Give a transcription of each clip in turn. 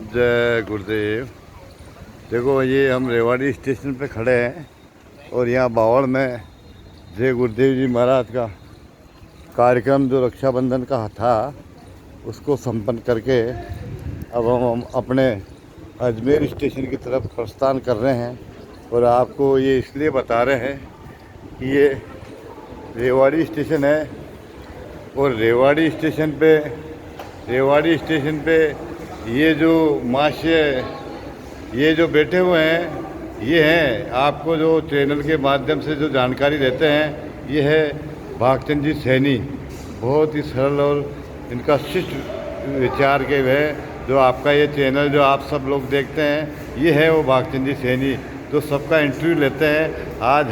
जय गुरुदेव। देखो ये हम रेवाड़ी स्टेशन पे खड़े हैं और यहाँ बावड़ में जय गुरुदेव जी महाराज का कार्यक्रम जो रक्षाबंधन का था उसको संपन्न करके अब हम अपने अजमेर स्टेशन की तरफ प्रस्थान कर रहे हैं। और आपको ये इसलिए बता रहे हैं कि ये रेवाड़ी स्टेशन है और रेवाड़ी स्टेशन पे ये जो माश्य ये जो बैठे हुए हैं ये हैं आपको जो चैनल के माध्यम से जो जानकारी देते हैं। ये है भागचंद जी सैनी, बहुत ही सरल और इनका शिष्ट विचार के है जो आपका ये चैनल जो आप सब लोग देखते हैं ये है वो भागचंद जी सैनी जो सबका इंटरव्यू लेते हैं। आज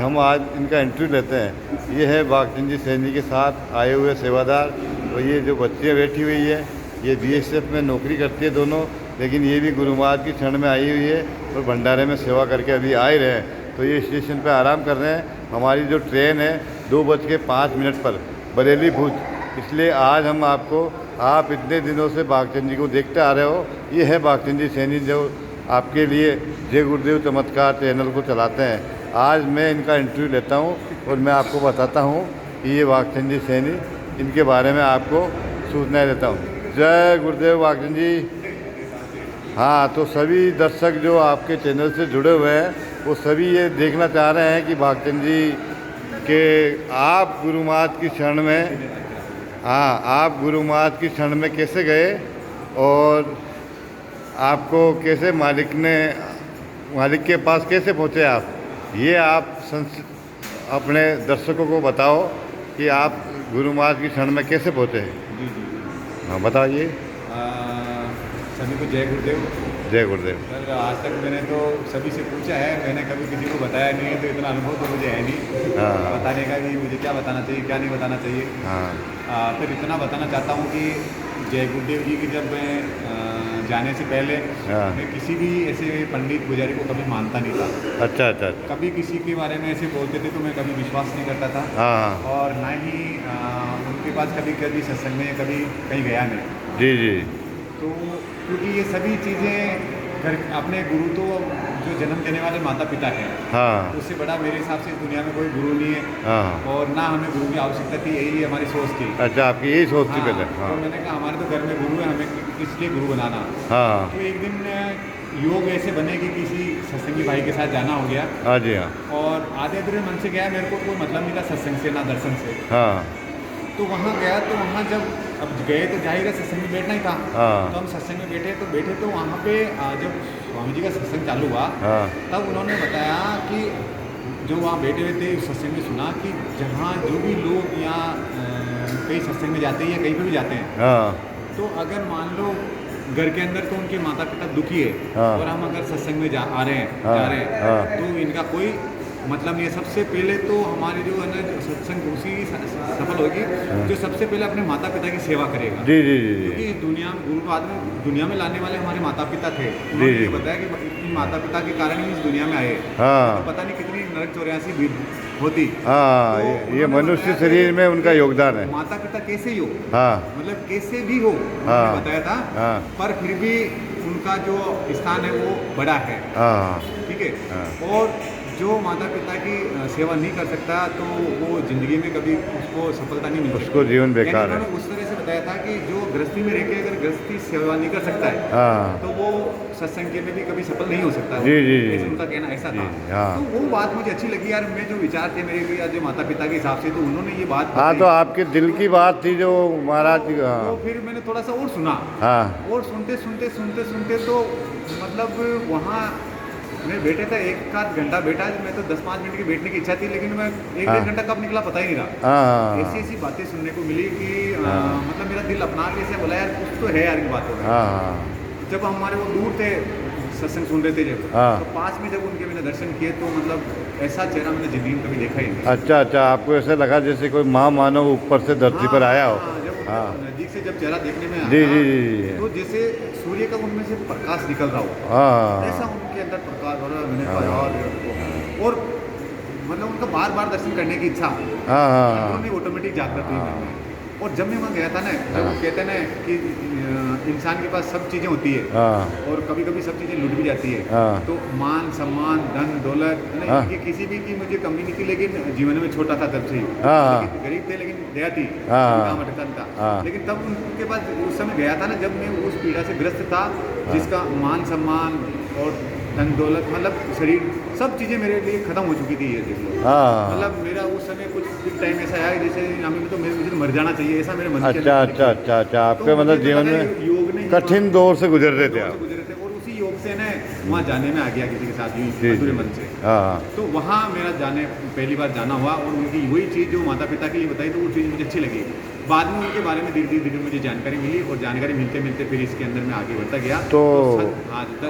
इनका इंटरव्यू लेते हैं। ये है भागचंद जी सैनी के साथ आए हुए सेवादार। और ये जो बच्चियाँ बैठी हुई है ये बीएसएफ में नौकरी करती है दोनों, लेकिन ये भी गुरु महाराज की क्षण में आई हुई है और भंडारे में सेवा करके अभी आ ही रहे हैं। तो ये स्टेशन पे आराम कर रहे हैं। हमारी जो ट्रेन है 2:05 पर बरेली भुज, इसलिए आज हम आप इतने दिनों से भागचंद जी को देखते आ रहे हो। ये है भागचंद जी सैनी जो आपके लिए जय गुरुदेव चमत्कार चैनल को चलाते हैं। आज मैं इनका इंटरव्यू लेता हूँ और मैं आपको बताता हूँ कि ये भागचंद जी सैनी इनके बारे में आपको सूचनाएँ देता हूँ। जय गुरुदेव भागचंद जी। हाँ, तो सभी दर्शक जो आपके चैनल से जुड़े हुए हैं वो सभी ये देखना चाह रहे हैं कि भागचंद जी के आप गुरु महाराज की शरण में आप गुरु महाराज की शरण में कैसे गए और आपको कैसे मालिक के पास कैसे पहुँचे आप। ये आप अपने दर्शकों को बताओ कि आप गुरु महाराज की शरण में कैसे पहुँचे हैं। जी जी हाँ बताइए। सभी को जय गुरुदेव। जय गुरुदेव। सर आज तक मैंने तो सभी से पूछा है, मैंने कभी किसी को बताया नहीं है, तो इतना अनुभव तो मुझे है नहीं बताने का कि मुझे क्या बताना चाहिए क्या नहीं बताना चाहिए। फिर इतना बताना चाहता हूँ कि जय गुरुदेव जी की जब मैं जाने से पहले मैं किसी भी ऐसे पंडित पुजारी को कभी मानता नहीं था। अच्छा। कभी किसी के बारे में ऐसे बोलते थे तो मैं कभी विश्वास नहीं करता था। और ना ही उनके पास कभी सत्संग में कभी कहीं गया नहीं। जी। तो क्योंकि ये सभी चीज़ें घर अपने गुरु तो जो जन्म देने वाले माता पिता हैं, उससे बड़ा मेरे हिसाब से इस दुनिया में कोई गुरु नहीं है। और ना हमें गुरु की आवश्यकता थी, यही हमारी सोच थी। अच्छा, आपकी यही सोच थी पहले। तो मैंने कहा हमारे तो घर में गुरु है, हमें किस लिए गुरु बनाना। तो एक दिन योग ऐसे बने कि किसी सत्संगी भाई के साथ जाना हो गया। जी हाँ। और आधे अधूरे मन से गया, मेरे को कोई मतलब नहीं था सत्संग से ना दर्शन से। तो वहाँ गया, तो वहाँ जब अब गए तो जाहिर है सत्संग में बैठना ही था। तो हम सत्संग में बैठे तो वहाँ पे जब स्वामी जी का सत्संग चालू हुआ तब उन्होंने बताया कि जो वहाँ बैठे हुए थे सत्संग में सुना कि जहाँ जो भी लोग यहाँ कहीं सत्संग में जाते हैं या कहीं पर भी जाते हैं तो अगर मान लो घर के अंदर तो उनके माता पिता दुखी है और हम अगर सत्संग में जा रहे हैं तो इनका कोई मतलब नहीं है। सबसे पहले तो हमारी जो है ना सत्संग उसी सफल होगी जो सबसे पहले अपने माता पिता की सेवा करेगा। जी। क्योंकि दुनिया में लाने वाले हमारे माता पिता थे। उन्होंने बताया कि इन माता पिता के कारण ही इस दुनिया में आए। तो पता नहीं कितनी नरक 84 होती। तो ये मनुष्य शरीर में उनका योगदान है। माता पिता कैसे ही हो, मतलब कैसे भी हो, उन्होंने बताया था। पर फिर भी उनका जो स्थान है वो बड़ा है। ठीक है। और जो माता पिता की सेवा नहीं कर सकता तो वो जिंदगी में कभी उसको सफलता नहीं मिलती, उसको जीवन बेकार है। उस तरह से बताया था कि जो गृहस्थी में रह के अगर गृहस्थी सेवा नहीं कर सकता है तो वो सत्संग के में भी कभी सफल नहीं हो सकता। जी। उनका कहना ऐसा था। तो वो बात मुझे अच्छी लगी यार। मैं जो विचार थे मेरे या जो माता पिता के हिसाब से, तो उन्होंने ये बात तो आपके दिल की बात थी जो महाराज जी। तो फिर मैंने थोड़ा सा और सुना और सुनते तो मतलब वहाँ मैं बैठे था 1 घंटा बैठा। मैं तो 10-5 मिनट की बैठने की इच्छा थी, लेकिन मैं 1-1.5 घंटा कब निकला पता ही नहीं रहा। ऐसी बातें सुनने को मिली कि मतलब मेरा दिल अपना के ऐसे बोला यार कुछ तो है यार इन बातों में। जब हमारे वो दूर थे सत्संग सुन रहे थे जब तो पास में जब उनके मैंने दर्शन किए तो मतलब ऐसा चेहरा मैंने जिंदगी में कभी देखा ही नहीं। अच्छा, आपको ऐसा लगा जैसे कोई महामानव ऊपर से धरती पर आया हो। नजदीक से जब चेहरा देखने में जी तो जैसे सूर्य का उनमें से प्रकाश निकल रहा हो, ऐसा उनके अंदर प्रकाश हो रहा है। मैंने कहा यार, और मतलब उनका बार बार दर्शन करने की इच्छा ऑटोमेटिक जागृत हुई। और जब मैं वहाँ गया था ना, जब वो कहते हैं ना कि इंसान के पास सब चीज़ें होती है और कभी कभी सब चीज़ें लूट भी जाती है, तो मान सम्मान धन दौलत इनकी किसी भी की मुझे कमी नहीं थी, लेकिन जीवन में छोटा था तब से ही, गरीब थे लेकिन दया थी, काम अटकन था। लेकिन तब उनके पास उस समय गया था ना जब मैं उस पीड़ा से ग्रस्त था, जिसका मान सम्मान और धन दौलत मतलब शरीर सब चीज़ें मेरे लिए ख़त्म हो चुकी थी। ये देख लो, मतलब मेरा उस समय कुछ टाइम ऐसा आया जैसे हमें तो मुझे मर जाना चाहिए, ऐसा मेरे मन में। अच्छा आपके मतलब जीवन में योग ने कठिन दौर से गुजर रहे थे आप। और उसी योग से ना वहाँ जाने में आ गया किसी के साथ यूँ मन से। तो वहाँ मेरा जाने पहली बार जाना हुआ और उनकी वही चीज़ जो माता पिता की बताई तो वो चीज़ मुझे अच्छी लगी। बाद में उनके बारे में धीरे धीरे मुझे जानकारी मिली और जानकारी मिलते मिलते फिर इसके अंदर मैं आगे बढ़ता गया। तो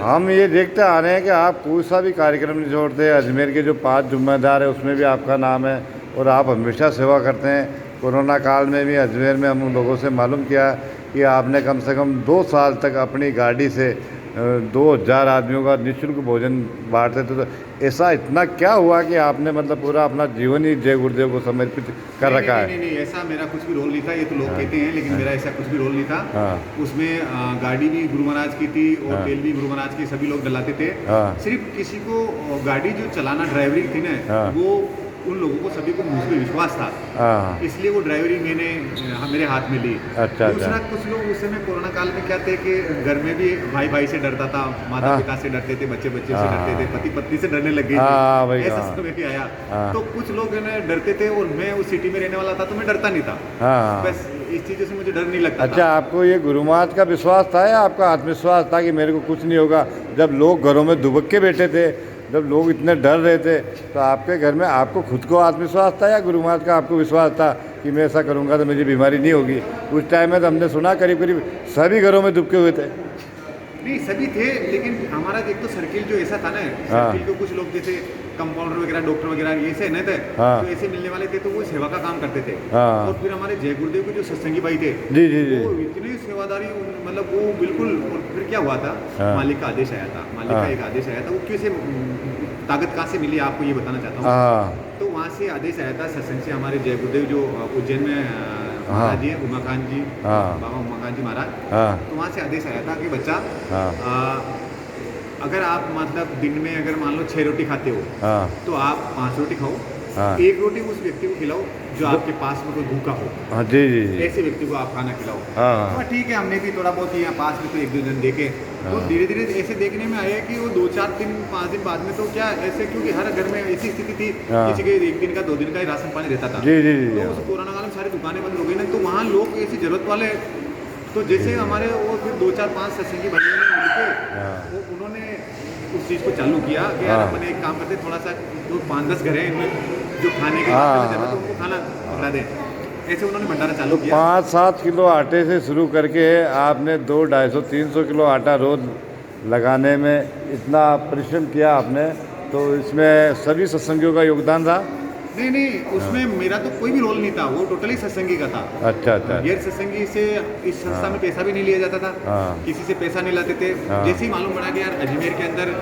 हम ये देखते आ रहे हैं कि आप कोई सा भी कार्यक्रम नहीं छोड़ते। अजमेर के जो 5 जुम्मेदार है उसमें भी आपका नाम है और आप हमेशा सेवा करते हैं। कोरोना काल में भी अजमेर में हम उन लोगों से मालूम किया कि आपने कम से कम 2 साल तक अपनी गाड़ी से 2000 आदमियों का निःशुल्क भोजन बांटते थे। तो ऐसा इतना क्या हुआ कि आपने मतलब पूरा अपना जीवन ही जय गुरुदेव को समर्पित कर रखा है? नहीं, ऐसा मेरा कुछ भी रोल नहीं था। ये तो लोग कहते हैं, लेकिन मेरा ऐसा कुछ भी रोल नहीं था। उसमें गाड़ी भी गुरु महाराज की थी और तेल भी गुरु महाराज की, सभी लोग डलाते थे। सिर्फ किसी को गाड़ी जो चलाना ड्राइवरिंग थी ना, वो उन लोगों को सभी को मुझ पर विश्वास था, इसलिए वो ड्राइवरी मैंने मेरे हाथ में ली। दूसरा कुछ लोग उस समय कोरोना काल में क्या थे कि घर में भी भाई भाई से डरता था, माता पिता से डरते थे, बच्चे बच्चे से डरते थे, पति पत्नी से डरने लग गए, ऐसा समय भी आया। तो कुछ लोग डरते थे और मैं उस सिटी में रहने वाला था तो मैं डरता नहीं था। बस इस चीज़ों से मुझे डर नहीं लगता। अच्छा, आपको ये गुरु महाराज का विश्वास था या आपका आत्मविश्वास था कि मेरे को कुछ नहीं होगा? जब लोग घरों में दुबक के बैठे थे, जब लोग इतने डर रहे थे, तो आपके घर में आपको खुद को आत्मविश्वास था या गुरु महाराज का आपको विश्वास था कि मैं ऐसा करूंगा तो मुझे बीमारी नहीं होगी? उस टाइम में तो हमने सुना करीब करीब सभी घरों में दुबके हुए थे। नहीं, सभी थे, लेकिन हमारा एक तो सर्किल जो ऐसा था ना, सर्किल को कुछ लोग जैसे कंपाउंडर वगैरह, डॉक्टर वगैरह ऐसे नहीं थे, तो ऐसे मिलने वाले थे, तो वो सेवा का काम करते थे। और फिर हमारे जय गुरुदेव के जो सत्संगी भाई थे, वो इतने सेवादारी, मतलब वो बिल्कुल। और फिर क्या हुआ था, मालिक का आदेश आया था, मालिक का एक आदेश आया था। वो कैसे ताकत कहाँ से मिली आपको ये बताना चाहता हूँ। तो वहाँ से आदेश आया था सत्संग से, हमारे जय गुरुदेव जो उज्जैन में महाराज जी हैं, उमाकांत जी, बाबा उमाकांत जी महाराज, तो वहाँ से आदेश आया था कि बच्चा अगर आप मतलब दिन में अगर मान लो 6 रोटी खाते हो, तो आप 5 रोटी खाओ, 1 रोटी उस व्यक्ति को खिलाओ जो आपके पास में कोई भूखा हो। जी। ऐसे व्यक्ति को आप खाना खिलाओ। तो ठीक है, हमने भी थोड़ा बहुत यहाँ पास में तो 1-2 दिन देखे, तो धीरे धीरे ऐसे देखने में आया कि वो 2-4 दिन 5 दिन बाद में तो क्या ऐसे, क्योंकि हर घर में ऐसी स्थिति थी, किसी के 1 दिन का 2 दिन का ही राशन पानी रहता था। तो उस कोरोना काल में सारी दुकानें बंद हो गई ना, तो वहाँ लोग ऐसी जरूरत वाले, तो जैसे हमारे वो फिर 2-4-5 सत्संगी भाइयों ने मिलके उन्होंने उस चीज़ को चालू किया कि यार अपने एक काम करते, थोड़ा सा जो 5-10 घर हैं इनमें जो खाने के जरूरत है उनको खाना खिला दें। ऐसे उन्होंने भंडारा चालू किया। 5-7 किलो आटे से शुरू करके आपने 200-250-300 किलो आटा रोज लगाने में इतना परिश्रम किया आपने, तो इसमें सभी सत्संगियों का योगदान था? नहीं, उसमें मेरा तो कोई भी रोल नहीं था, वो टोटली सत्संगी का था। अच्छा। गैर सत्संगी से इस संस्था में पैसा भी नहीं लिया जाता था, किसी से पैसा नहीं लाते थे। जैसे ही मालूम पड़ा कि यार अजमेर के अंदर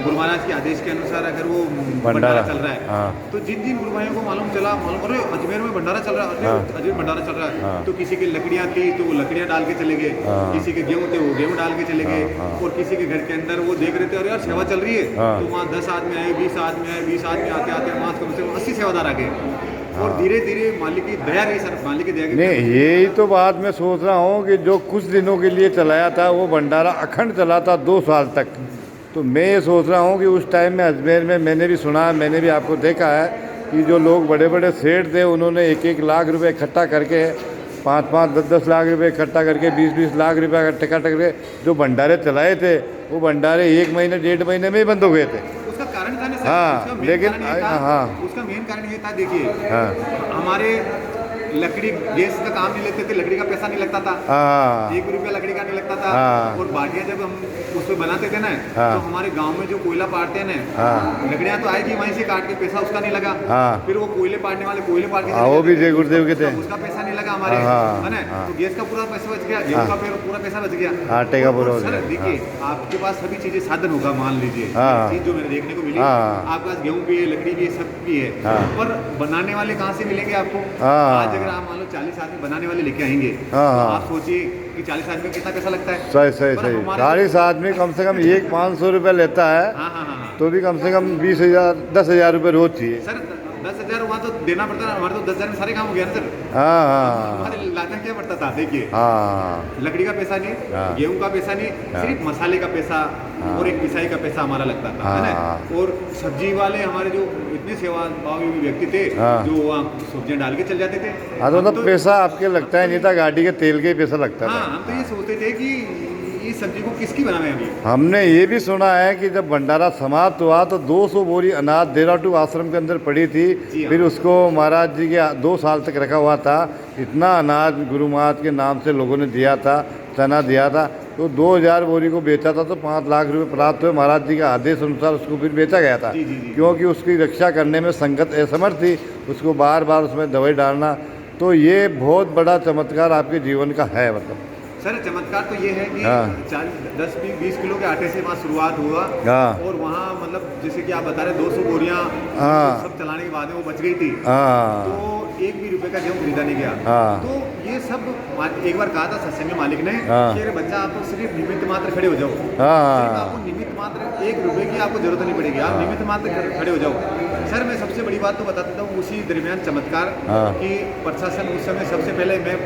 गुरु महाराज के आदेश के अनुसार अगर वो भंडारा चल रहा है, तो जिन जिन गुरु भाइयों को मालूम अरे अजमेर में भंडारा चल रहा है, अजमेर भंडारा चल रहा है, तो किसी की लकड़ियाँ थी तो वो लकड़ियाँ डाल के चले गए, किसी के गेहूँ थे वो गेहूँ डाल के चले गए, और किसी के घर के अंदर वो देख रहे थे अरे यार सेवा चल रही है, तो वहाँ 10 आदमी आए, 20 आदमी आए, 20 आदमी आते आते वहाँ 80 सेवादार आ गए। और धीरे धीरे मालिक की दया रही, सर मालिक की दया की। नहीं, यही तो बात मैं सोच रहा हूँ कि जो कुछ दिनों के लिए चलाया था वो भंडारा अखंड चला था 2 साल तक। तो मैं ये सोच रहा हूँ कि उस टाइम में अजमेर में मैंने भी सुना, मैंने भी आपको देखा है कि जो लोग बड़े बड़े सेठ थे उन्होंने 1-1 लाख रुपए इकट्ठा करके, 5-5, 10-10 लाख रुपए इकट्ठा करके, 20-20 लाख रुपये इकट्ठा करके जो भंडारे चलाए थे, वो भंडारे 1 महीने 1.5 महीने में ही बंद हो गए थे। उसका कारण था ना सर, लेकिन उसका मेन कारण ये था, देखिए हमारे लकड़ी गैस का काम नहीं लेते थे, लकड़ी का पैसा नहीं लगता था, 1 रुपया लकड़ी का नहीं लगता था। और बाटियाँ जब हम उस पर बनाते थे ना, तो हमारे गांव में जो कोयला पाटते हैं ना, लकड़ियाँ तो आएगी वहीं से काट के, पैसा उसका नहीं लगा। फिर वो कोयले पाटने वाले कोयले पाट के, वो भी जय गुरुदेव के थे, उसका पैसा नहीं लगा हमारे, है ना। तो गैस का पूरा पैसा बच गया, गेहूं का पूरा पैसा बच गया, आटे का पूरा। सर देखिए, आपके पास सभी चीजें साधन होगा, मान लीजिए चीज जो मैंने देखने को मिली, आपके पास गेहूँ भी है, लकड़ी भी है, सब भी है, हाँ। पर बनाने वाले कहाँ से मिलेंगे आपको? हाँ। आज अगर आप मान लो 40 आदमी बनाने वाले लेके आएंगे, हाँ, तो हाँ। आप सोचिए कि 40 आदमी को कितना पैसा लगता है। सही सही पर सही। हमारे 40 आदमी कम से कम एक 500 रुपये लेता है, हाँ हाँ हाँ हाँ। तो भी कम से कम 20,000 10,000 रुपये रोज चाहिए। सर 10,000 वहाँ तो देना पड़ता है, हमारे तो 10,000 में सारे काम हो गया ना सर। हाँ हाँ हमारे लाना क्या पड़ता था, देखिए हाँ लकड़ी का पैसा नहीं, हाँ। गेहूं का पैसा नहीं, हाँ। सिर्फ मसाले का पैसा हाँ। और एक पिसाई का पैसा हमारा लगता था, है ना। हाँ। और सब्जी वाले हमारे जो इतने सेवा भावी व्यक्ति थे, हाँ। जो वहाँ सब्जियां डाल के चल जाते थे। हाँ, तो हम मतलब पैसा आपके लगता है नहीं था, गाड़ी के तेल के ही पैसा लगता हाँ, था। हम तो ये सोचते थे कि इस सब्जी को किसकी बनावे अभी। हमने ये भी सुना है कि जब भंडारा समाप्त हुआ तो 200 बोरी अनाज देहराटू आश्रम के अंदर पड़ी थी, जी हाँ। फिर उसको महाराज जी के 2 साल तक रखा हुआ था। इतना अनाज गुरु महाराज के नाम से लोगों ने दिया था, चना दिया था, तो 2,000 बोरी को बेचा था तो 5 लाख रुपए प्राप्त हुए। महाराज जी के आदेश अनुसार उसको फिर बेचा गया था, जी, जी, जी। क्योंकि उसकी रक्षा करने में संगत असमर्थ थी, उसको बार बार उसमें दवाई डालना। तो ये बहुत बड़ा चमत्कार आपके जीवन का है। मतलब सर चमत्कार तो ये है कि हाँ। 10-20 किलो के आटे से वहाँ शुरुआत हुआ, हाँ। और वहाँ मतलब जैसे कि आप बता रहे 200 बोरियाँ हाँ। सब चलाने के बाद में वो बच गई थी, हाँ तो 1 भी रुपए का गेहूँ खरीदा नहीं गया। हाँ। तो ये सब एक बार कहा था सत्संग में मालिक ने हाँ। कि अरे बच्चा आप तो सिर्फ निमित्त मात्र खड़े हो जाओ, हाँ। सिर्फ आपको निमित्त मात्र 1 रुपए की आपको जरूरत नहीं पड़ेगी, आप निमित्त मात्र खड़े हो जाओ। सर मैं सबसे बड़ी बात तो बता देता हूँ उसी दरमियान चमत्कार, हाँ। कि प्रशासन उस समय सबसे पहले मैं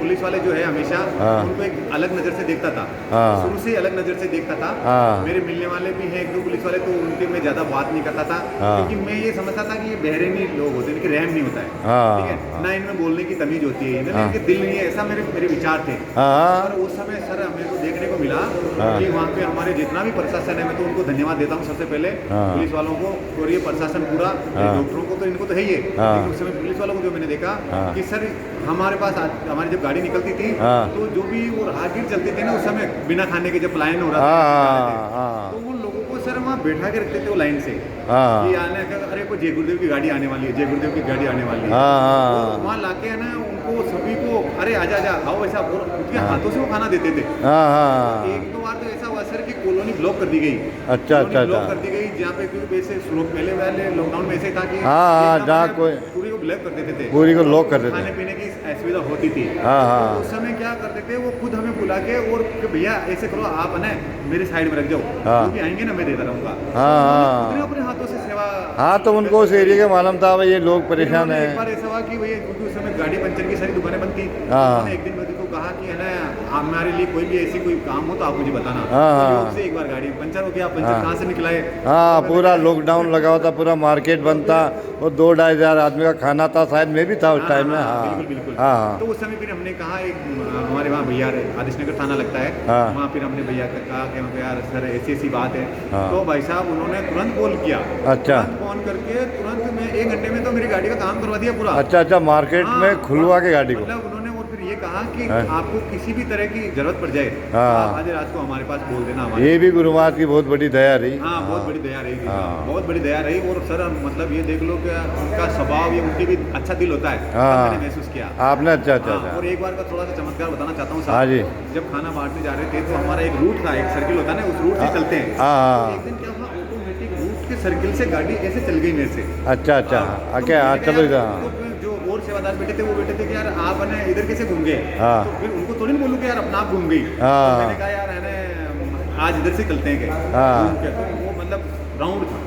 पुलिस वाले जो है हमेशा हाँ। उनको एक अलग नज़र से देखता था, हाँ। शुरू से ही अलग नज़र से देखता था। हाँ। मेरे मिलने वाले भी हैं 1-2 पुलिस वाले, तो उनके मैं ज़्यादा बात नहीं करता था, हाँ। क्योंकि मैं ये समझता था कि ये बहरेमी लोग होते हैं, इनकी रहम नहीं होता है, हाँ। ठीक है ना, इनमें बोलने की तमीज होती है, हाँ। इनके दिल नहीं है, ऐसा मेरे विचार थे। हाँ। और उस समय सर मेरे को देखने को मिला हाँ। कि वहाँ पे हमारे जितना भी प्रशासन है, मैं तो उनको धन्यवाद देता हूँ सबसे पहले, हाँ। पुलिस वालों को, और ये प्रशासन पूरा, हाँ। डॉक्टरों को तो इनको तो है ही है, हाँ। लेकिन उस समय पुलिस वालों को जो मैंने देखा हाँ। कि सर हमारे पास हमारी जब गाड़ी निकलती थी, हाँ। तो जो भी वो राहगीर चलते थे ना उस समय बिना खाने के, जब पलायन हो रहा हाँ। था, हाँ। तो उन लोगों को सर वहाँ बैठा के रखते थे वो लाइन से, हाँ। कि आने का अरे कोई जय गुरुदेव की गाड़ी आने वाली है, जय गुरुदेव की गाड़ी आने वाली है। हाँ। तो वहाँ लाके है ना उनको सभी को अरे आजा आजा आओ, ऐसा उनके हाथों से वो खाना देते थे। हाँ। 1-2 बार तो ऐसा हुआ सर कि कॉलोनी ब्लॉक कर दी गई। अच्छा, कॉलोनी अच्छा, ब्लॉक अच्छा। कर दी गई, जहाँ पे क्योंकि वैसे शुरू पहले वाले लॉकडाउन में ऐसे ही था कि हाँ, एकदम जहाँ ना कोई- पूरी को ब्लॉक कर देते थे, पूरी को लॉक कर देते खाने थे। पीने की असुविधा होती थी। हाँ, हाँ। तो उस समय क्या करते थे वो खुद हमें बुला के, और कि भैया ऐसे करो आप है ना मेरे साइड में रख जाओ, हाँ। जो भी आएंगे ना मैं देता रहूँगा। हाँ। उन्होंने अपने हाथों से सेवा। हाँ, तो उनको उस एरिया के मालूम था भाई ये लोग परेशान उन्होंने एक हैं। बार ऐसा हुआ कि भैया क्योंकि उस समय गाड़ी पंचर की सारी दुकानें बंद थी, हाँ। उन्होंने एक दिन मेरे को कहा कि है ना हमारे लिए कोई भी ऐसी कोई काम हो तो आप मुझे बताना। हाँ। तो योग से एक बार गाड़ी पंचर हो गया, पंचर हाँ। कहाँ से निकला है? हाँ, तो पूरा मैंने कहा- लॉकडाउन लगा हुआ था, पूरा मार्केट बंद था, और 2-2.5 हज़ार आदमी का खाना था, शायद मैं भी था उस टाइम में। हाँ बिल्कुल बिल्कुल। हाँ। तो उस समय फिर हमने कहा एक हमारे वहाँ भैया आदिश नगर थाना लगता है, हाँ। वहाँ फिर हमने भैया का कहा कि हमको यार सर ऐसी ऐसी बात है। हाँ। तो भाई साहब उन्होंने तुरंत कॉल किया। अच्छा। तुरंत फोन करके तुरंत में 1 घंटे में तो मेरी गाड़ी का काम करवा दिया पूरा। अच्छा अच्छा, मार्केट हाँ, में खुलवा के गाड़ी को। मतलब उन्होंने और फिर ये कहा कि हाँ। आपको किसी भी तरह की जरूरत पड़ जाए, हाँ। आप आज रात को हमारे पास बोल देना हमारे। ये भी गुरु महाराज की बहुत बड़ी दया रही। हाँ बहुत बड़ी दया रही थी, हाँ। बहुत बड़ी दया रही। और सर मतलब ये देख लो कि उनका स्वभाव, ये उनकी भी अच्छा दिल होता है, हाँ। मैंने महसूस किया। आपने अच्छा अच्छा हाँ, अच्छा। और एक बार का थोड़ा सा चमत्कार बताना चाहता हूँ हाँ साहब। जी। जब खाना बांटने जा रहे थे तो हमारा एक रूट था, एक सर्किल होता है ना, उस रूट से चलते हैं। हाँ। तो एक दिन क्या हुआ, ऑटोमेटिक रूट के सर्किल से गाड़ी ऐसे चल गई मेरे से। अच्छा अच्छा। तो क्या मैंने चलो कहा इधर। यार, तो जो और सेवादार बैठे थे वो बैठे थे कि यार आप है इधर कैसे घूम गए? हाँ। तो फिर उनको थोड़ी नहीं बोलूँ कि यार अपना आप घूम गई। हाँ। तो मैंने कहा यार है ना आज इधर से चलते हैं क्या? हाँ। घूम के। तो वो मतलब राउंड था,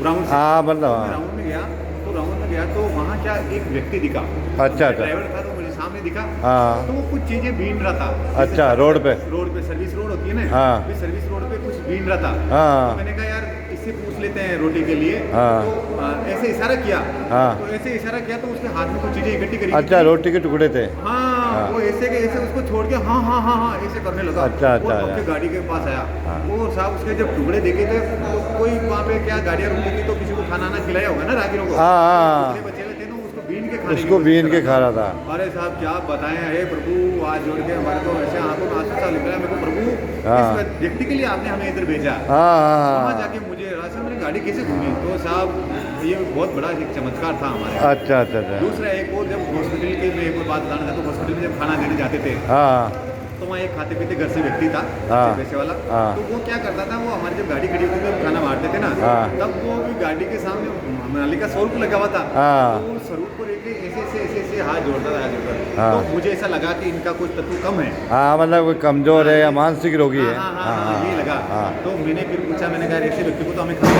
राउंड से। हाँ, मतलब हाँ। राउंड में गया, तो राउंड में गया तो वहाँ क्या एक व्यक्ति दिखा। अच्छा अच्छा। ड्राइवर था तो मुझे सामने दिखा। हाँ। तो वो कुछ चीजें बीन रहा था। अच्छा, रोड पे। रोड पे सर्विस रोड होती है ना। हाँ। फिर सर्विस रोड पे कुछ बीन रहा था। हाँ। तो मैंने कहा यार इससे पूछ लेते हैं रोटी के लिए। हाँ। तो ऐसे इशारा किया। हाँ। तो ऐसे इशारा किया तो उसके हाथ में कुछ चीजें इकट्ठी करी। अच्छा, रोटी के टुकड़े थे। हाँ, वो ऐसे के ऐसे उसको छोड़ के हाँ हाँ हाँ हाँ ऐसे करने लगा। अच्छा, अच्छा, वो अच्छा। गाड़ी के पास आया। हाँ। वो साहब उसके जब टुकड़े देखे थे तो कोई वहाँ पे क्या गाड़ियाँ रुकी थी तो किसी को खाना ना खिलाया होगा ना राहगीरों को। हाँ, हाँ। टुकड़े बचे हुए थे ना उसको बीन के खाने की उसको कोशिश बीन कर के रहा खा रहा था। अरे साहब क्या बताएं, हे प्रभु आज जोड़ के हमारे तो ऐसे आंखों में आंसू सा निकला मेरे को, प्रभु हाँ। इस व्यक्ति के लिए आपने हमें इधर भेजा। हाँ वहाँ हाँ। जाके मुझे रास्ते में गाड़ी कैसे घूमी। तो साहब ये बहुत बड़ा एक चमत्कार था हमारे। अच्छा अच्छा अच्छा। दूसरा एक और जब हॉस्पिटल के में एक और बात बताना चाहता हूँ, हॉस्पिटल में जब खाना देने जाते थे हाँ तो वहाँ एक खाते पीते घर से व्यक्ति था, हाँ। पैसे वाला। हाँ। तो वो क्या करता था, वो हमारी जब गाड़ी खड़ी होती थी, हम खाना मारते थे ना, हाँ। तब वो भी गाड़ी के सामने मालिक का स्वरूप लगा हुआ था। हाँ। तो वो स्वरूप को लेके ऐसे हाथ जोड़ता था, हाथ जोड़ता। हाँ। तो मुझे ऐसा लगा कि इनका कुछ तत्व कम है। हाँ, मतलब कोई कमज़ोर है या मानसिक रोगी है। हाँ, ये लगा। हाँ। तो मैंने फिर पूछा, मैंने कहा ऐसे व्यक्ति को तो हमें खाना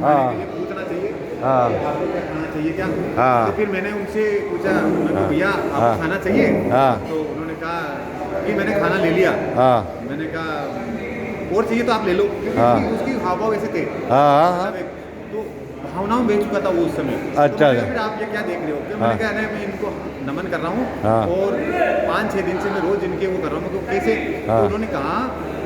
हाँ। के लिए पूछना चाहिए, हाँ। आपको क्या खाना चाहिए क्या? हाँ। तो फिर मैंने उनसे पूछा, मैंने कहा, हाँ। भैया आपको हाँ। खाना चाहिए? हाँ। तो उन्होंने कहा कि मैंने खाना ले लिया। हाँ। मैंने कहा और चाहिए तो आप ले लो, क्योंकि हाँ। उसकी हाव भाव ऐसे थे। हाँ। हाँ। मतलब तो भावनाओं में बेच चुका था वो उस समय। अच्छा, तो मैंने अच्छा। फिर आप ये क्या देख रहे हो? फिर हाँ। मैंने कहा नहीं, मैं इनको नमन कर रहा हूँ, हाँ। और 5-6 दिन से मैं रोज इनके वो कर रहा हूँ। तो कैसे? हाँ। तो उन्होंने कहा,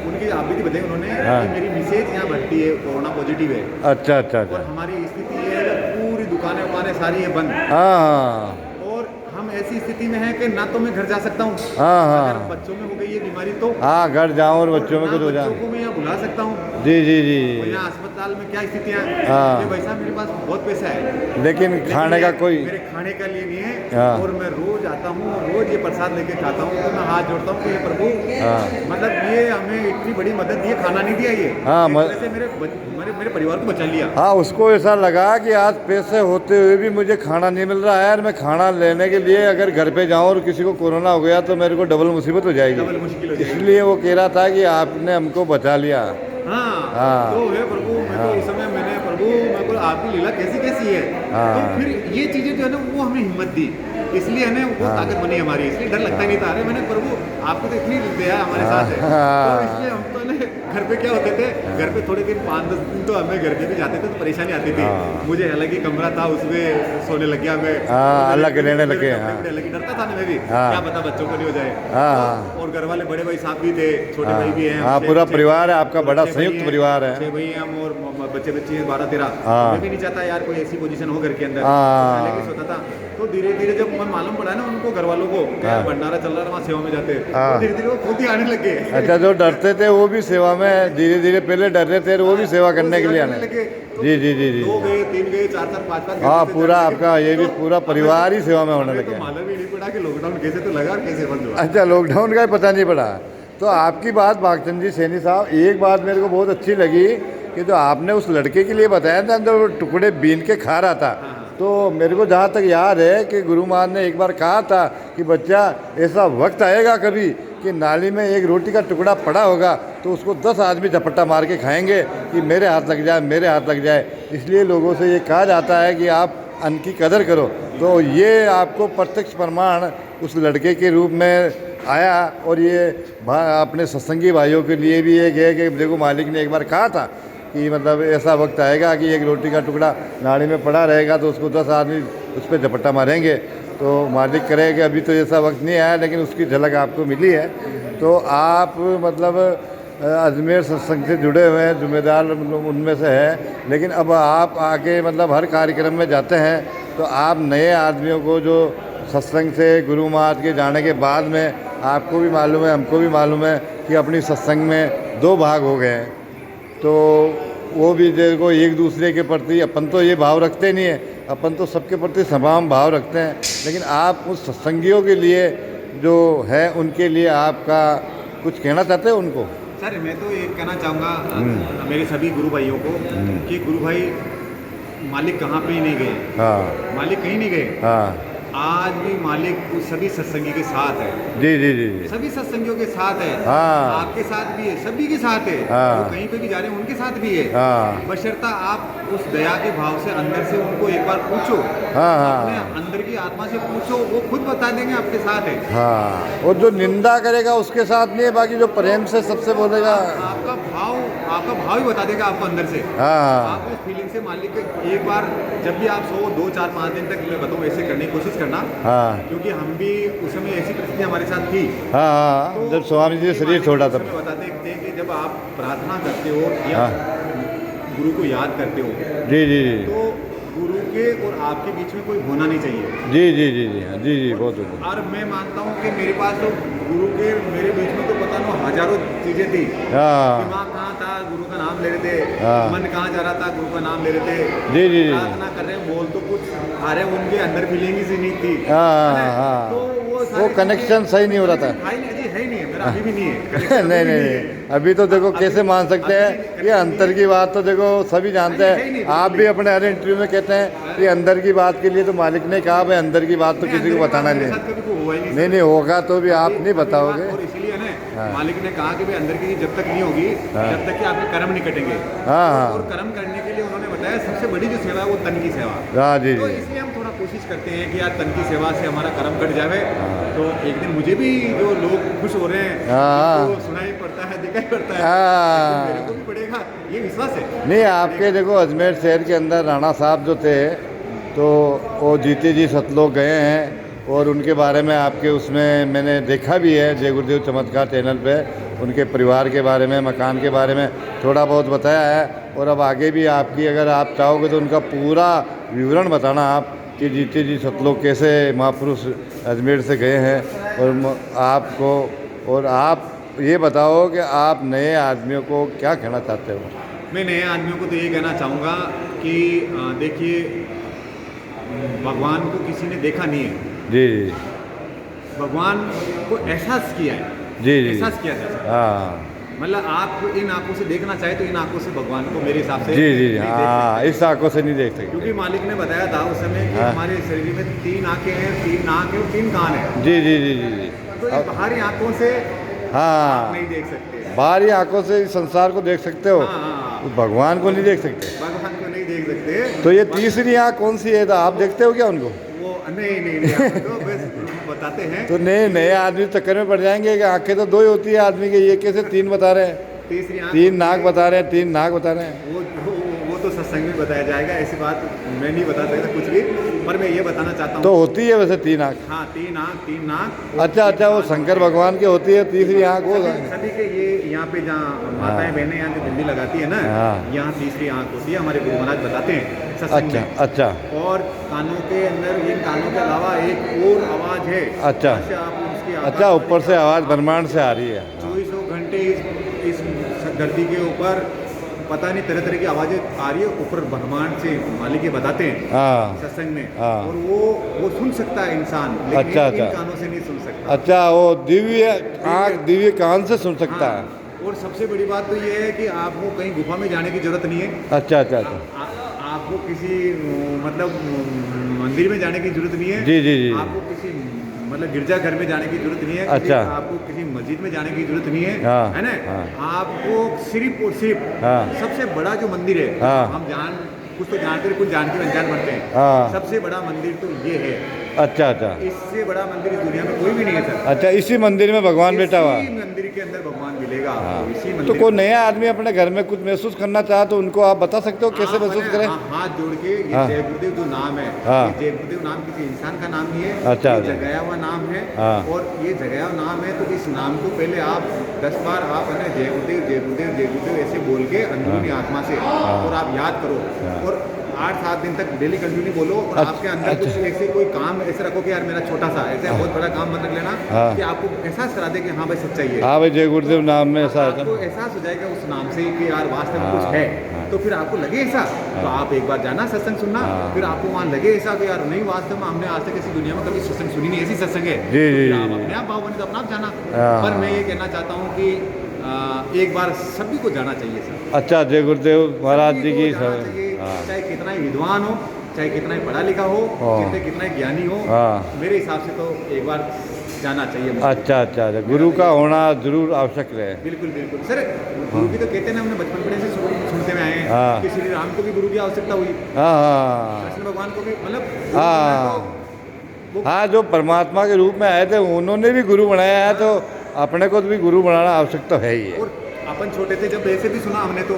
उनकी आप भी बताई उन्होंने हाँ। कि मेरी मिसेज यहाँ भर्ती है, कोरोना पॉजिटिव है, अच्छा, अच्छा, और अच्छा। हमारी स्थिति ये है कि पूरी दुकानें उकानें सारी है बंद, हाँ। और हम ऐसी स्थिति में हैं कि ना तो मैं घर जा सकता हूँ, हाँ। हाँ। अगर बच्चों में हो गई ये बीमारी तो, हाँ, घर जाऊँ और बच्चों में ना कुछ हो जाए। बच्चों को मैं यहाँ बुला सकता हूँ, जी जी और जी। यहाँ अस्पताल में क्या स्थितियाँ हैं। हाँ। ये भाई साहब मेरे पास बहुत पैसा है, लेकिन खाने का कोई। मेरे खाने का लिए नहीं है। हाँ। और मैं रोज आता हूँ और रोज ये प्रसाद लेके खाता हूँ, तो मैं हाथ जोड़ता हूँ कि ये प्रभु, हाँ। मतलब ये हमें इतनी बड़ी मदद दी है, खाना नहीं दिया ये, हाँ, एक तरह से मेरे परिवार को बचा लिया। हाँ, उसको ऐसा लगा कि आज पैसे होते हुए भी मुझे खाना नहीं मिल रहा है, और मैं खाना लेने के लिए अगर घर पे जाऊँ और किसी को कोरोना हो गया तो मेरे को डबल मुसीबत हो जाएगी। डबल मुश्किल हो जाएगी। इसलिए वो कह रहा था कि आपने हमको बचा लिया। हाँ। हाँ। तो हे प्रभु, मैं तो उस समय मैंने प्रभु, मैं को आपकी लीला कैसी कैसी है। हाँ। तो फिर ये चीजें जो है ना, वो हमें हिम्मत दी, इसलिए है ना वो हाँ। ताकत बनी हमारी, इसलिए डर लगता ही नहीं था। अरे मैंने प्रभु आपको तो इतनी दया हमारे साथ है। हाँ। तो इसलिए हम तो ना घर पे क्या होते थे, घर पे थोड़े दिन 5-10 दिन तो हमें घर पे भी जाते थे तो परेशानी आती थी। हाँ। मुझे अलग ही कमरा था, उसमें सोने लग गया मैं। हाँ, अलग रहने लगे। हाँ। अलग ही डरता था ना मैं भी, हाँ। क्या पता बच्चों को नहीं हो जाए। हाँ। और घर वाले बड़े भाई साहब भी थे, छोटे भाई भी हैं। हाँ, पूरा परिवार है आपका, बड़ा 6 भाई संयुक्त हैं, परिवार है। 6 भाई हैं हम, और बच्चे हैं 12-13। हाँ। मैं भी नहीं चाहता यार कोई ऐसी पोजीशन हो घर के अंदर। हाँ। पहले भी सोचा था। तो धीरे धीरे जब मन मालूम पड़ा ना उनको, घर वालों को, क्या हाँ। भंडारा चल रहा है, वहाँ सेवा में जाते, हाँ। तो धीरे धीरे वो खुद ही आने लगे। अच्छा, जो डरते थे वो भी सेवा में धीरे धीरे, पहले डर रहे थे वो भी सेवा करने के लिए आने लगे। तो जी जी जी जी। 2 गए, 3 गए, 4-4, 5-5। हाँ, पूरा आपका ये भी पूरा परिवार ही सेवा में होने हमें लगे। तो मालूम ही नहीं पड़ा कि लॉकडाउन कैसे तो लगा और कैसे बंद हुआ। अच्छा, लॉकडाउन का ही पता नहीं पड़ा। तो आपकी बात भागचंद जी सैनी साहब, एक बात मेरे को बहुत अच्छी लगी कि जो आपने उस लड़के के लिए बताया था अंदर वो टुकड़े बीन के खा रहा था, तो मेरे को जहाँ तक याद है कि गुरु महाराज ने एक बार कहा था कि बच्चा ऐसा वक्त आएगा कभी कि नाली में एक रोटी का टुकड़ा पड़ा होगा तो उसको 10 आदमी झपट्टा मार के खाएंगे कि मेरे हाथ लग जाए, मेरे हाथ लग जाए। इसलिए लोगों से ये कहा जाता है कि आप अन्न की कदर करो। तो ये आपको प्रत्यक्ष प्रमाण उस लड़के के रूप में आया, और ये अपने सत्संगी भाइयों के लिए भी एक है कि देखो मालिक ने एक बार कहा था कि मतलब ऐसा वक्त आएगा कि एक रोटी का टुकड़ा नाली में पड़ा रहेगा तो उसको 10 आदमी उस पर झपट्टा मारेंगे। तो मालिक करे कि अभी तो ऐसा वक्त नहीं आया, लेकिन उसकी झलक आपको मिली है। तो आप मतलब अजमेर सत्संग से जुड़े हुए हैं, जिम्मेदार उनमें से है, लेकिन अब आप आके मतलब हर कार्यक्रम में जाते हैं तो आप नए आदमियों को जो सत्संग से गुरु महाराज के जाने के बाद में, आपको भी मालूम है, हमको भी मालूम है कि अपनी सत्संग में 2 भाग हो गए हैं। तो वो भी देखो एक दूसरे के प्रति, अपन तो ये भाव रखते नहीं है, अपन तो सबके प्रति समान भाव रखते हैं, लेकिन आप उस सत्संगियों के लिए जो है उनके लिए आपका कुछ कहना चाहते हैं उनको? सर मैं तो ये कहना चाहूँगा मेरे सभी गुरु भाइयों को कि गुरु भाई मालिक कहाँ पे ही नहीं गए। हाँ। मालिक कहीं नहीं गए। हाँ। आज भी मालिक उस सभी सत्संगी के साथ है। जी जी जी जी। सभी सत्संगियों के साथ है। हाँ। आपके साथ भी है, सभी के साथ है। हाँ। वो कहीं पे भी जा रहे हैं उनके साथ भी है। हाँ। बशर्ता आप उस दया के भाव से अंदर से उनको एक बार पूछो। हाँ हाँ। अपने अंदर की आत्मा से पूछो, वो खुद बता देंगे आपके साथ है। हाँ, और जो निंदा करेगा उसके साथ नहीं है, बाकी जो प्रेम से सबसे बोलेगा आपका भाव ही बता देगा आपको अंदर से। हाँ। आप उस फीलिंग से मालिक के एक बार जब भी आप सो 2, 4, 5 दिन तक मैं बताऊँ ऐसे करने की कोशिश करना। हाँ। क्योंकि हम भी उस समय ऐसी परिस्थिति हमारे साथ थी। हाँ हाँ, तो जब स्वामी जी ने शरीर छोड़ा तब। बताते थे कि जब आप प्रार्थना करते हो या हाँ। गुरु को याद करते हो, जी जी जी। तो गुरु के और आपके बीच में कोई होना नहीं चाहिए। जी जी जी जी हाँ, जी जी, बहुत बहुत। और मैं मानता हूँ कि मेरे पास तो गुरु के मेरे बीच में तो पता नहीं हजारों चीज़ें थी। हाँ। दिमाग कहाँ था, गुरु का नाम ले रहे थे। हाँ। मन कहाँ जा रहा था, गुरु का नाम ले रहे थे। जी जी जी। प्रार्थना कर रहे हैं, बोल तो कुछ आ रहे, उनके अंदर फीलिंग ही नहीं थी। हाँ है ना? हाँ। तो वो कनेक्शन सही नहीं हो रहा था। है ही नहीं, मैं मेरा अभी भी नहीं है। नहीं नहीं, अभी तो देखो कैसे मान सकते हैं, ये अंतर की बात तो देखो सभी जानते हैं। आप भी अपने हर इंटरव्यू में कहते हैं कि अंदर की बात के लिए तो मालिक ने कहा भाई अंदर की बात तो किसी को बताना नहीं। नहीं होगा तो भी आप नहीं बताओगे। और इसीलिए ना मालिक ने कहा कि भाई अंदर की चीज जब तक नहीं होगी जब तक कि आपके कर्म नहीं कटेंगे। हाँ और कर्म करने के लिए उन्होंने बताया सबसे बड़ी जो सेवा है वो तन की सेवा। हाँ जी तो जी। इसलिए हम थोड़ा कोशिश करते हैं कि यार तन की सेवा से हमारा कर्म कट जावे। तो एक दिन मुझे भी जो लोग खुश हो रहे हैं तो सुनाई पड़ता है, दिखाई पड़ता है, मेरे को भी पड़ेगा, ये विश्वास है। नहीं आपके देखो अजमेर शहर के अंदर राणा साहब जो थे तो वो जीते जी सतलोक गए हैं और उनके बारे में आपके उसमें मैंने देखा भी है जय गुरुदेव चमत्कार चैनल पे, उनके परिवार के बारे में, मकान के बारे में थोड़ा बहुत बताया है। और अब आगे भी आपकी अगर आप चाहोगे तो उनका पूरा विवरण बताना आप कि जीते जी सतलोक कैसे महापुरुष अजमेर से गए हैं। और आपको और आप ये बताओ कि आप नए आदमियों को क्या कहना चाहते हो? मैं नए आदमियों को तो ये कहना चाहूँगा कि देखिए भगवान को किसी ने देखा नहीं है। जी जी। भगवान को एहसास किया है। जी जी। एहसास किया जा सकता है। हाँ मतलब आप इन आंखों से देखना चाहे तो इन आंखों से भगवान को मेरे हिसाब से जी जी नहीं देख हाँ, सकते। इस आंखों से नहीं देख सकते। क्योंकि मालिक ने बताया था उस समय कि हाँ। हमारे शरीर में 3 आंखें हैं, 3 नाक है और 3 कान है। जी जी जी जी जी। तो ये बाहरी आंखों से हाँ नहीं देख सकते। बाहरी आंखों से इस संसार को देख सकते हो, हाँ, तो भगवान को नहीं देख सकते। भगवान को नहीं देख सकते। तो ये तीसरी आँख कौन सी है, तो आप देखते हो क्या उनको? वो नहीं आपको बस बताते हैं। तो नए आदमी चक्कर में पड़ जाएंगे कि आंखें तो 2 ही होती है आदमी के, ये कैसे 3 बता रहे हैं? तीसरी आंख 3 नाक बता रहे हैं, 3 नाक बता रहे हैं। वो तो सत्संग में बताया जाएगा, ऐसी बात मैं नहीं बता सकता कुछ भी। पर मैं ये बताना चाहता हूँ तो होती है वैसे 3 आँख? हाँ 3 नाक। अच्छा वो शंकर भगवान की होती है तीसरी आँख वो? सभी के ये यहाँ पे जहाँ माताएं बहनें यहाँ जो दिल्ली लगाती है ना, यहाँ तीसरी आँख होती है। हमारे गुरु महाराज बताते हैं सत्संग में। अच्छा। और कानों के अंदर इन कानों के अलावा एक और आवाज है। अच्छा ऊपर से आवाज़ ब्रह्मांड से आ रही है। 24 घंटे इस धरती के ऊपर पता नहीं तरह तरह की आवाजें आ रही है ऊपर ब्रह्मांड से। मालिक ये बताते हैं सत्संग में। और वो सुन सकता है इंसान, लेकिन इन कानों से नहीं सुन सकता। अच्छा वो दिव्य आँख दिव्य कान से सुन सकता है। और सबसे बड़ी बात तो ये है कि आपको कहीं गुफा में जाने की जरूरत नहीं है। अच्छा आपको किसी मतलब मंदिर में जाने की जरूरत नहीं है। जी। आपको किसी मतलब गिरजाघर में जाने की जरूरत नहीं है। अच्छा। आपको किसी मस्जिद में जाने की जरूरत नहीं है। है ना? आपको सिर्फ और सिर्फ सबसे बड़ा जो मंदिर है, हम कुछ तो जानते हैं, कुछ जान के अनजान बनते हैं। सबसे बड़ा मंदिर तो ये है। अच्छा इससे बड़ा मंदिर इस दुनिया में कोई भी नहीं है सर। अच्छा इसी मंदिर में भगवान बैठा हुआ? इसी मंदिर के अंदर भगवान मिलेगा। इसी तो मंदिर कोई नया आदमी अपने घर में कुछ महसूस करना चाहे तो उनको आप बता सकते हो कैसे महसूस करें? हाथ जोड़ के ये जय गुरुदेव जो नाम है, ये जय गुरुदेव नाम किसी इंसान का नाम नहीं है। अच्छा ये जगाया हुआ नाम है। और ये जगाया हुआ नाम है तो इस नाम को पहले आप 10 बार आप है ना जय गुरुदेव जय गुरुदेव जय गुरुदेव ऐसे बोल के अंदरूनी आत्मा से और आप याद करो। और 8-7 दिन तक डेली कंटिन्यू बोलो। और आपके अंदर कुछ ऐसे कोई काम ऐसे रखो कि यार मेरा छोटा सा ऐसे बहुत बड़ा काम मत रख लेना कि आपको एहसास करा दे कि हाँ भाई सच्चाई है। हाँ भाई जय गुरुदेव नाम में ऐसा आपको एहसास हो जाएगा उस नाम से कि यार वास्तव में कुछ है। तो फिर आपको लगे ऐसा तो आप एक बार जाना सत्संग सुनना। फिर आपको वहाँ लगे ऐसा कि यार नहीं वास्तव में हमने आज तक ऐसी दुनिया में कभी सत्संग सुनी नहीं, ऐसी सत्संग है। आप अपने आप भाव बने तो अपना आप जाना। पर मैं ये कहना चाहता हूँ कि एक बार सभी को जाना चाहिए सर। अच्छा जय गुरुदेव महाराज जी की चाहे कितना ही विद्वान हो, चाहे कितना ही पढ़ा लिखा हो, कितना ही ज्ञानी हो, मेरे हिसाब से तो एक बार जाना चाहिए। अच्छा गुरु का होना जरूर आवश्यक है। बिल्कुल सर। गुरु की तो कहते हैं ना, हमने बचपन से सुनते में आए हैं कि श्री राम को भी गुरु की आवश्यकता हुई, कृष्ण भगवान को भी। मतलब हाँ जो परमात्मा के रूप में आए थे उन्होंने भी गुरु बनाया है, तो अपने को भी गुरु बनाना आवश्यक तो है ही है। और अपन छोटे थे जब ऐसे भी सुना हमने तो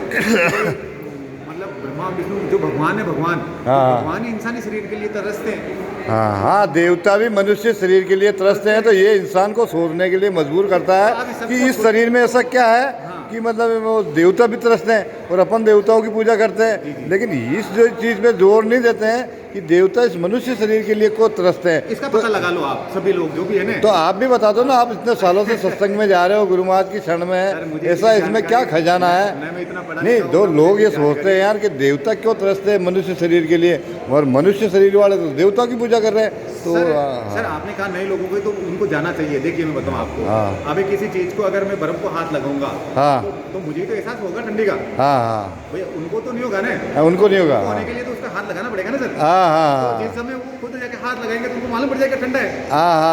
मतलब ब्रह्मा विष्णु जो भगवान है, भगवान ही इंसानी शरीर के लिए तरसते हैं। हाँ देवता भी मनुष्य शरीर के लिए तरसते हैं। तो ये इंसान को सोचने के लिए मजबूर करता है कि इस शरीर में ऐसा क्या है कि मतलब वो देवता भी तरसते हैं और अपन देवताओं की पूजा करते हैं। लेकिन इस जो चीज़ पे जोर नहीं देते हैं कि देवता इस मनुष्य शरीर के लिए क्यों तरसते हैं। इसका पता लगा लो आप सभी लोग जो भी है ना। तो आप भी बता दो ना, आप इतने सालों से सत्संग में जा रहे हो, गुरु महाराज की शरण में है, ऐसा इसमें क्या खजाना है। नहीं, दो लोग ये सोचते हैं यार कि देवता क्यों तरसते हैं मनुष्य शरीर के लिए, और मनुष्य शरीर वाले तो देवता की पूजा कर रहे हैं। तो सर आपने कहा नए लोगों को तो उनको जाना चाहिए। देखिए मैं बताऊँ आपको, अभी किसी चीज को अगर मैं बर्फ को हाथ लगाऊंगा तो मुझे तो एहसास होगा ठंडी का। भैया उनको तो नहीं होगा ना, उनको नहीं होगा। होने के लिए तो उसका हाथ लगाना पड़ेगा ना सर। तो जिस समय वो खुद जाके हाथ लगाएंगे तो उनको मालूम पड़ जाएगा ठंडा है।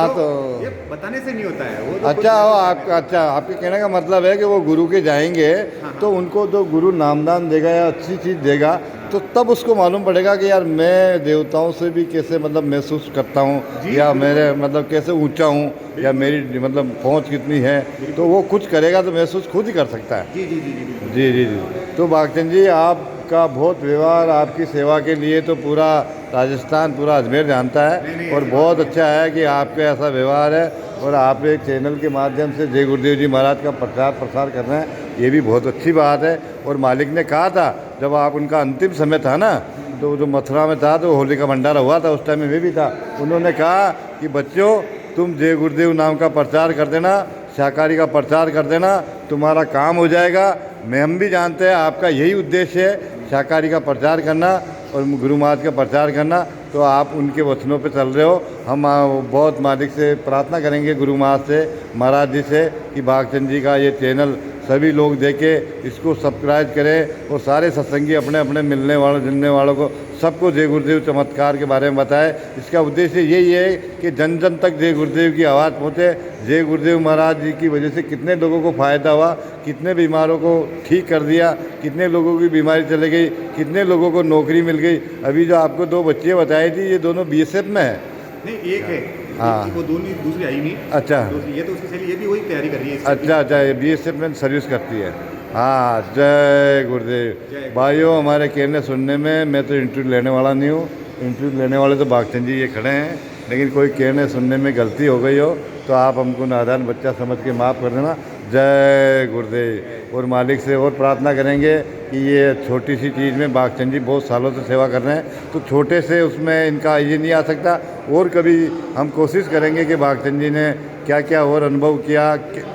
तो ये बताने से नहीं होता है वो तो। अच्छा, आपके कहने का मतलब है कि वो गुरु के जाएंगे तो उनको तो गुरु नामदान देगा या अच्छी चीज़ देगा, तो तब उसको मालूम पड़ेगा कि यार मैं देवताओं से भी कैसे मतलब महसूस करता हूँ, या मेरे मतलब कैसे ऊंचा हूँ, या मेरी मतलब पहुँच कितनी है। तो वो कुछ करेगा तो महसूस खुद ही कर सकता है। जी जी जी जी जी जी। तो भागचंद जी, आपका बहुत व्यवहार, आपकी सेवा के लिए तो पूरा राजस्थान, पूरा अजमेर जानता है, और बहुत अच्छा है कि आपका ऐसा व्यवहार है, और आप एक चैनल के माध्यम से जय गुरुदेव जी महाराज का प्रचार प्रसार कर रहे हैं, ये भी बहुत अच्छी बात है। और मालिक ने कहा था जब आप उनका अंतिम समय था ना, तो जो मथुरा में था तो होली का भंडारा हुआ था, उस टाइम में मैं भी था। उन्होंने कहा कि बच्चों तुम जय गुरुदेव नाम का प्रचार कर देना, शाकाहारी का प्रचार कर देना, तुम्हारा काम हो जाएगा। हम भी जानते हैं आपका यही उद्देश्य है, शाकाहारी का प्रचार करना और गुरु महाराज का प्रचार करना। तो आप उनके वचनों पे चल रहे हो। हम बहुत मालिक से प्रार्थना करेंगे, गुरु महाराज से, महाराज जी से, कि भागचंद जी का ये चैनल सभी लोग देखे, इसको सब्सक्राइब करें, और सारे सत्संगी अपने अपने मिलने वालों जुलने वालों को सबको जय गुरुदेव चमत्कार के बारे में बताएं। इसका उद्देश्य यही है कि जन जन तक जय गुरुदेव की आवाज़ पहुँचे। जय गुरुदेव महाराज जी की वजह से कितने लोगों को फ़ायदा हुआ, कितने बीमारों को ठीक कर दिया, कितने लोगों की बीमारी चली गई, कितने लोगों को नौकरी मिल गई। अभी जो आपको 2 बच्चियाँ बताई थी, ये दोनों BSF में है। नहीं, एक है। वो दोनों दूसरी आई नहीं। अच्छा, ये तो उसकी सहेली, ये भी वही तैयारी कर रही है। अच्छा, ये BSF में सर्विस करती है। हाँ, जय गुरुदेव। भाइयों, हमारे कहने सुनने में मैं तो इंटरव्यू लेने वाला नहीं हूँ, इंटरव्यू लेने वाले तो भागचंद जी ये खड़े हैं, लेकिन कोई कहने सुनने में गलती हो गई हो तो आप हमको नादान बच्चा समझ के माफ़ कर देना। जय गुरुदेव। और मालिक से और प्रार्थना करेंगे कि ये छोटी सी चीज़ में भागचंद जी बहुत सालों से सेवा कर रहे हैं, तो छोटे से उसमें इनका ये नहीं आ सकता। और कभी हम कोशिश करेंगे कि भागचंद जी ने क्या क्या और अनुभव किया,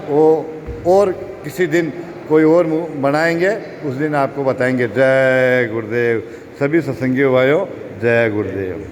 वो और किसी दिन कोई और बनाएंगे, उस दिन आपको बताएंगे। जय गुरुदेव। सभी सत्संगी भाइयों, जय गुरुदेव।